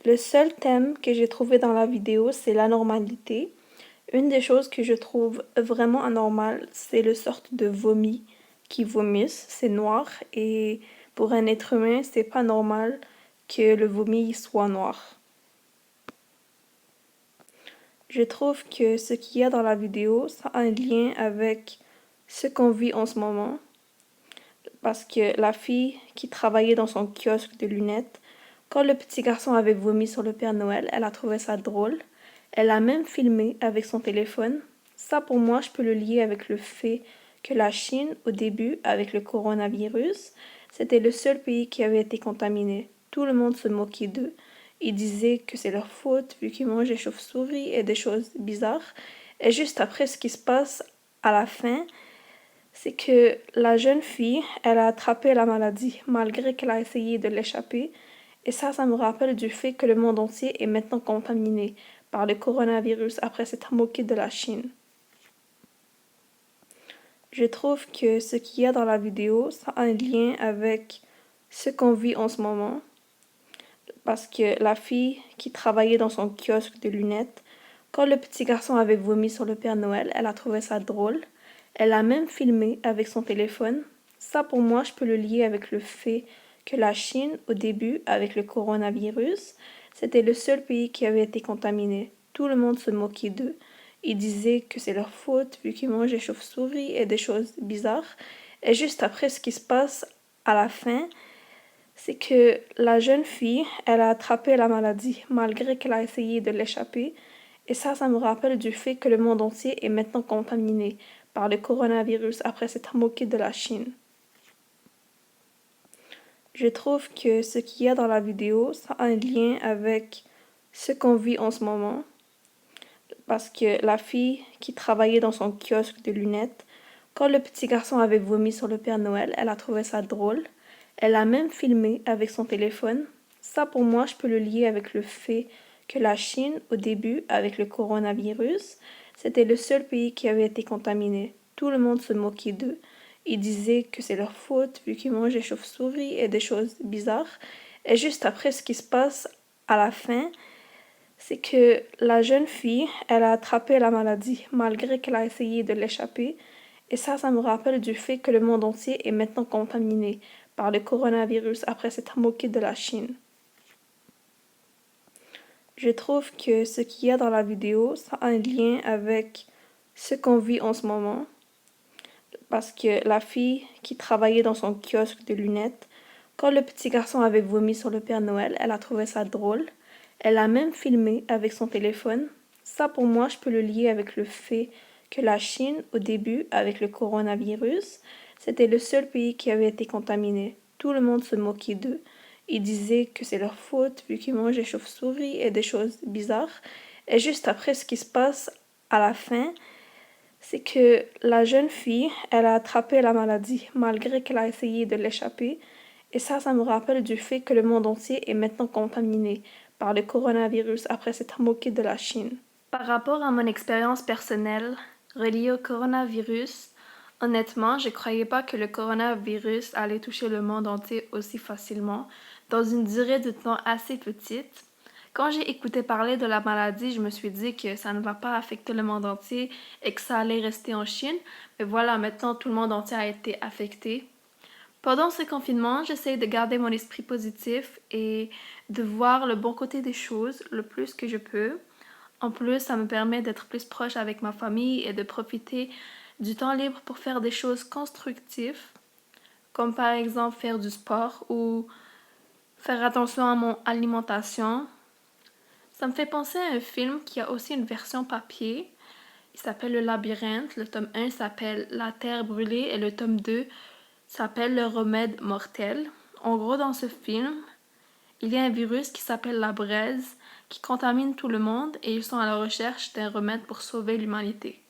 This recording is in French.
Le seul thème que j'ai trouvé dans la vidéo, c'est l'anormalité. Une des choses que je trouve vraiment anormale, c'est le sorte de vomi qui vomissent. C'est noir et pour un être humain, c'est pas normal que le vomi soit noir. Je trouve que ce qu'il y a dans la vidéo, ça a un lien avec ce qu'on vit en ce moment. Parce que la fille qui travaillait dans son kiosque de lunettes, quand le petit garçon avait vomi sur le Père Noël, elle a trouvé ça drôle. Elle a même filmé avec son téléphone. Ça, pour moi, je peux le lier avec le fait que la Chine, au début, avec le coronavirus, c'était le seul pays qui avait été contaminé. Tout le monde se moquait d'eux. Ils disaient que c'est leur faute vu qu'ils mangent des chauves-souris et des choses bizarres. Et juste après, ce qui se passe à la fin, c'est que la jeune fille, elle a attrapé la maladie malgré qu'elle a essayé de l'échapper. Et ça me rappelle du fait que le monde entier est maintenant contaminé par le coronavirus après s'être moqué de la Chine. Je trouve que ce qu'il y a dans la vidéo, ça a un lien avec ce qu'on vit en ce moment. Parce que la fille qui travaillait dans son kiosque de lunettes, quand le petit garçon avait vomi sur le Père Noël, elle a trouvé ça drôle. Elle a même filmé avec son téléphone. Ça, pour moi, je peux le lier avec le fait que la Chine, au début, avec le coronavirus, c'était le seul pays qui avait été contaminé. Tout le monde se moquait d'eux. Ils disaient que c'est leur faute vu qu'ils mangent des chauves-souris et des choses bizarres. Et juste après, ce qui se passe à la fin, c'est que la jeune fille, elle a attrapé la maladie malgré qu'elle a essayé de l'échapper. Et ça me rappelle du fait que le monde entier est maintenant contaminé par le coronavirus après s'être moqué de la Chine. Je trouve que ce qu'il y a dans la vidéo, ça a un lien avec ce qu'on vit en ce moment. Parce que la fille qui travaillait dans son kiosque de lunettes, quand le petit garçon avait vomi sur le Père Noël, elle a trouvé ça drôle. Elle a même filmé avec son téléphone. Ça, pour moi, je peux le lier avec le fait que la Chine, au début, avec le coronavirus, c'était le seul pays qui avait été contaminé. Tout le monde se moquait d'eux. Ils disaient que c'est leur faute vu qu'ils mangent des chauves-souris et des choses bizarres. Et juste après, ce qui se passe à la fin, c'est que la jeune fille, elle a attrapé la maladie malgré qu'elle a essayé de l'échapper. Et ça me rappelle du fait que le monde entier est maintenant contaminé par le coronavirus après s'être moqué de la Chine. Je trouve que ce qu'il y a dans la vidéo, ça a un lien avec ce qu'on vit en ce moment. Parce que la fille qui travaillait dans son kiosque de lunettes, quand le petit garçon avait vomi sur le Père Noël, elle a trouvé ça drôle. Elle a même filmé avec son téléphone. Ça, pour moi, je peux le lier avec le fait que la Chine, au début, avec le coronavirus, c'était le seul pays qui avait été contaminé. Tout le monde se moquait d'eux. Ils disaient que c'est leur faute vu qu'ils mangent des chauves-souris et des choses bizarres. Et juste après, ce qui se passe à la fin, c'est que la jeune fille, elle a attrapé la maladie malgré qu'elle a essayé de l'échapper. Et ça me rappelle du fait que le monde entier est maintenant contaminé par le coronavirus après s'être moqué de la Chine. Par rapport à mon expérience personnelle reliée au coronavirus, honnêtement, je croyais pas que le coronavirus allait toucher le monde entier aussi facilement, dans une durée de temps assez petite. Quand j'ai écouté parler de la maladie, je me suis dit que ça ne va pas affecter le monde entier et que ça allait rester en Chine. Mais voilà, maintenant tout le monde entier a été affecté. Pendant ce confinement, j'essaie de garder mon esprit positif et de voir le bon côté des choses le plus que je peux. En plus, ça me permet d'être plus proche avec ma famille et de profiter du temps libre pour faire des choses constructives, comme par exemple faire du sport ou faire attention à mon alimentation. Ça me fait penser à un film qui a aussi une version papier. Il s'appelle Le Labyrinthe. Le tome 1 s'appelle La Terre brûlée et le tome 2 s'appelle Le Remède mortel. En gros, dans ce film, il y a un virus qui s'appelle la braise qui contamine tout le monde et ils sont à la recherche d'un remède pour sauver l'humanité.